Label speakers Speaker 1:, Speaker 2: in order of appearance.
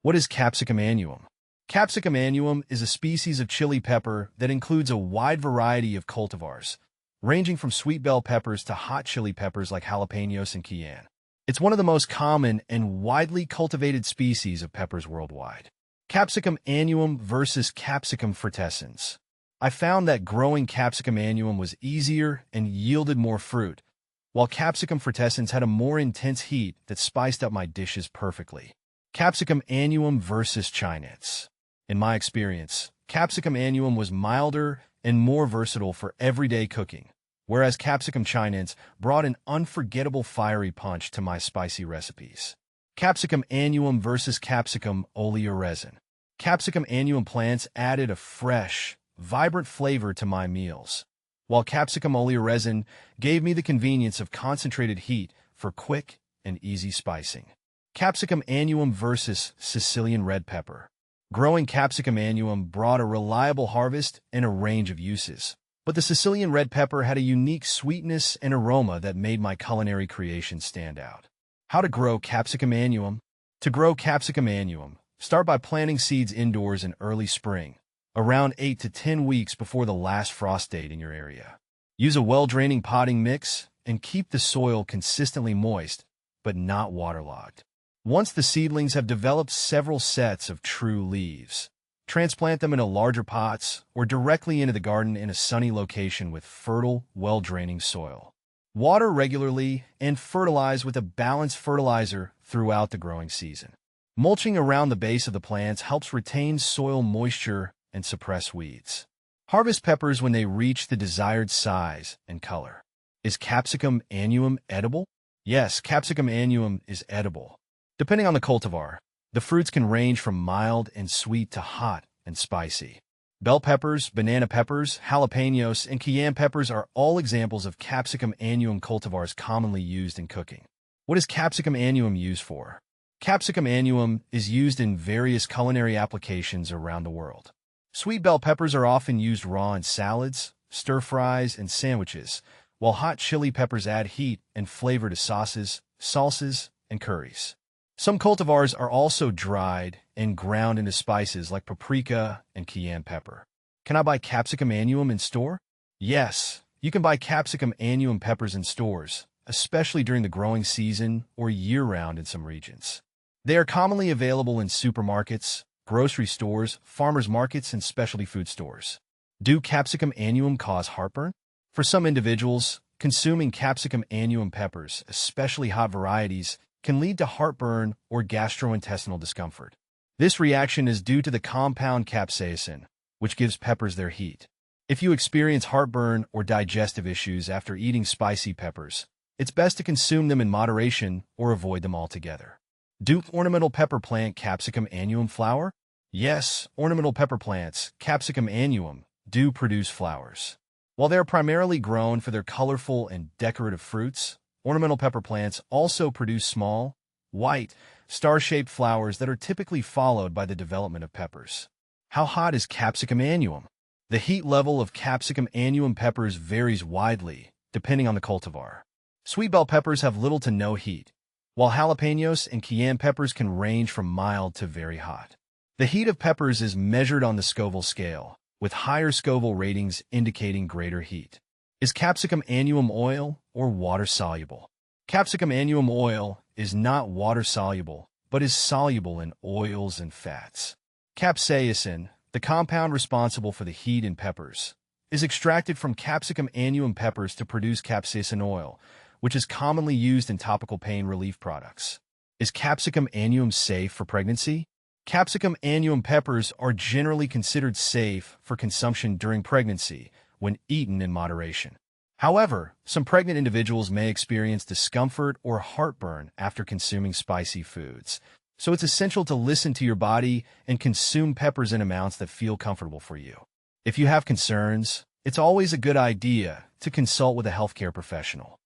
Speaker 1: What is Capsicum annuum? Capsicum annuum is a species of chili pepper that includes a wide variety of cultivars, ranging from sweet bell peppers to hot chili peppers like jalapenos and cayenne. It's one of the most common and widely cultivated species of peppers worldwide. Capsicum annuum versus Capsicum frutescens. I found that growing Capsicum annuum was easier and yielded more fruit, while Capsicum frutescens had a more intense heat that spiced up my dishes perfectly. Capsicum annuum versus Chinese. In my experience, Capsicum annuum was milder and more versatile for everyday cooking, whereas Capsicum Chinese brought an unforgettable fiery punch to my spicy recipes. Capsicum annuum versus Capsicum oleoresin. Capsicum annuum plants added a fresh, vibrant flavor to my meals, while Capsicum oleoresin gave me the convenience of concentrated heat for quick and easy spicing. Capsicum annuum versus Sicilian red pepper. Growing Capsicum annuum brought a reliable harvest and a range of uses, but the Sicilian red pepper had a unique sweetness and aroma that made my culinary creations stand out. How to grow Capsicum annuum? To grow Capsicum annuum, start by planting seeds indoors in early spring, around 8 to 10 weeks before the last frost date in your area. Use a well-draining potting mix and keep the soil consistently moist, but not waterlogged. Once the seedlings have developed several sets of true leaves, transplant them into larger pots or directly into the garden in a sunny location with fertile, well-draining soil. Water regularly and fertilize with a balanced fertilizer throughout the growing season. Mulching around the base of the plants helps retain soil moisture and suppress weeds. Harvest peppers when they reach the desired size and color. Is Capsicum annuum edible? Yes, Capsicum annuum is edible. Depending on the cultivar, the fruits can range from mild and sweet to hot and spicy. Bell peppers, banana peppers, jalapenos, and cayenne peppers are all examples of Capsicum annuum cultivars commonly used in cooking. What is Capsicum annuum used for? Capsicum annuum is used in various culinary applications around the world. Sweet bell peppers are often used raw in salads, stir-fries, and sandwiches, while hot chili peppers add heat and flavor to sauces, salsas, and curries. Some cultivars are also dried and ground into spices like paprika and cayenne pepper. Can I buy Capsicum annuum in store? Yes, you can buy Capsicum annuum peppers in stores, especially during the growing season or year-round in some regions. They are commonly available in supermarkets, grocery stores, farmers markets, and specialty food stores. Do Capsicum annuum cause heartburn? For some individuals, consuming Capsicum annuum peppers, especially hot varieties, can lead to heartburn or gastrointestinal discomfort. This reaction is due to the compound capsaicin, which gives peppers their heat. If you experience heartburn or digestive issues after eating spicy peppers, it's best to consume them in moderation or avoid them altogether. Do ornamental pepper plant Capsicum annuum flower? Yes, ornamental pepper plants, Capsicum annuum, do produce flowers. While they are primarily grown for their colorful and decorative fruits, ornamental pepper plants also produce small, white, star-shaped flowers that are typically followed by the development of peppers. How hot is Capsicum annuum? The heat level of Capsicum annuum peppers varies widely, depending on the cultivar. Sweet bell peppers have little to no heat, while jalapenos and cayenne peppers can range from mild to very hot. The heat of peppers is measured on the Scoville scale, with higher Scoville ratings indicating greater heat. Is Capsicum annuum oil or water-soluble? Capsicum annuum oil is not water-soluble, but is soluble in oils and fats. Capsaicin, the compound responsible for the heat in peppers, is extracted from Capsicum annuum peppers to produce capsaicin oil, which is commonly used in topical pain relief products. Is Capsicum annuum safe for pregnancy? Capsicum annuum peppers are generally considered safe for consumption during pregnancy, when eaten in moderation. However, some pregnant individuals may experience discomfort or heartburn after consuming spicy foods, so it's essential to listen to your body and consume peppers in amounts that feel comfortable for you. If you have concerns, it's always a good idea to consult with a healthcare professional.